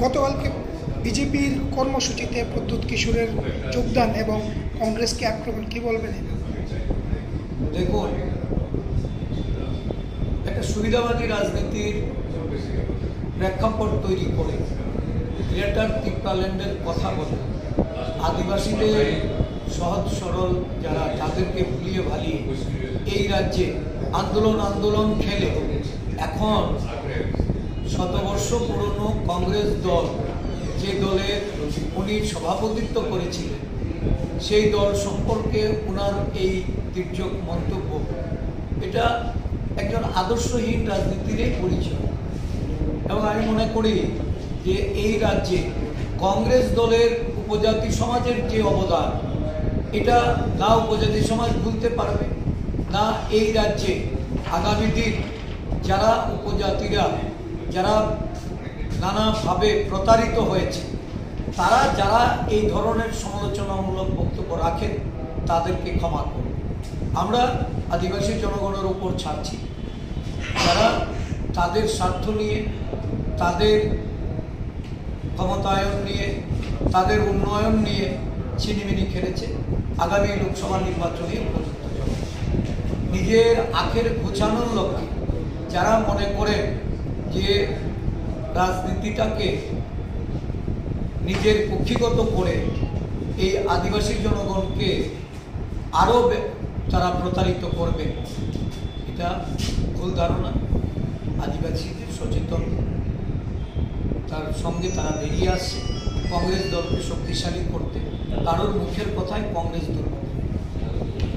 গতকালকে বিজেপির কর্মসূচিতে প্রদ্যুৎ কিশোরের যোগদান এবং কংগ্রেসকে আক্রমণ, কি বলবেন? দেখুন, একটা সুবিধাবাদী রাজনীতির প্রেক্ষাপট তৈরি করে গ্রেটার তিপ্রাল্যান্ডের কথা বলে আদিবাসীদের সহজ সরল যারা তাদেরকে ভুলিয়ে ভালিয়ে এই রাজ্যে আন্দোলন খেলে এখন শতবর্ষ পুরনো কংগ্রেস দল, যে দলে উনি সভাপতিত্ব করেছিলেন, সেই দল সম্পর্কে ওনার এই তির্যক মন্তব্য, এটা একজন আদর্শহীন রাজনীতিরই পরিচয়। এবং আমি মনে করি যে এই রাজ্যে কংগ্রেস দলের উপজাতি সমাজের যে অবদান, এটা না উপজাতি সমাজ ভুলতে পারবে না। এই রাজ্যে আগামী দিন যারা উপজাতিরা যারা নানাভাবে প্রতারিত হয়েছে, তারা যারা এই ধরনের সমালোচনামূলক বক্তব্য রাখেন তাদেরকে ক্ষমা করুন। আমরা আদিবাসী জনগণের উপর ছাড়ছি, যারা তাদের স্বার্থ নিয়ে, তাদের ক্ষমতায়ন নিয়ে, তাদের উন্নয়ন নিয়ে ছিনিমিনি খেলেছে। আগামী লোকসভা নির্বাচনে উপযুক্ত নিজের আখের ঘোচানোর লক্ষ্যে যারা মনে করেন যে রাজনীতিটাকে নিজের কক্ষিগত করে এই আদিবাসী জনগণকে আরও তারা প্রতারিত করবে, এটা ভুল ধারণা। আদিবাসীদের সচেতন তার সঙ্গে তারা বেরিয়ে আসছে কংগ্রেস দলকে শক্তিশালী করতে। কারোর মুখের কথায় কংগ্রেস দল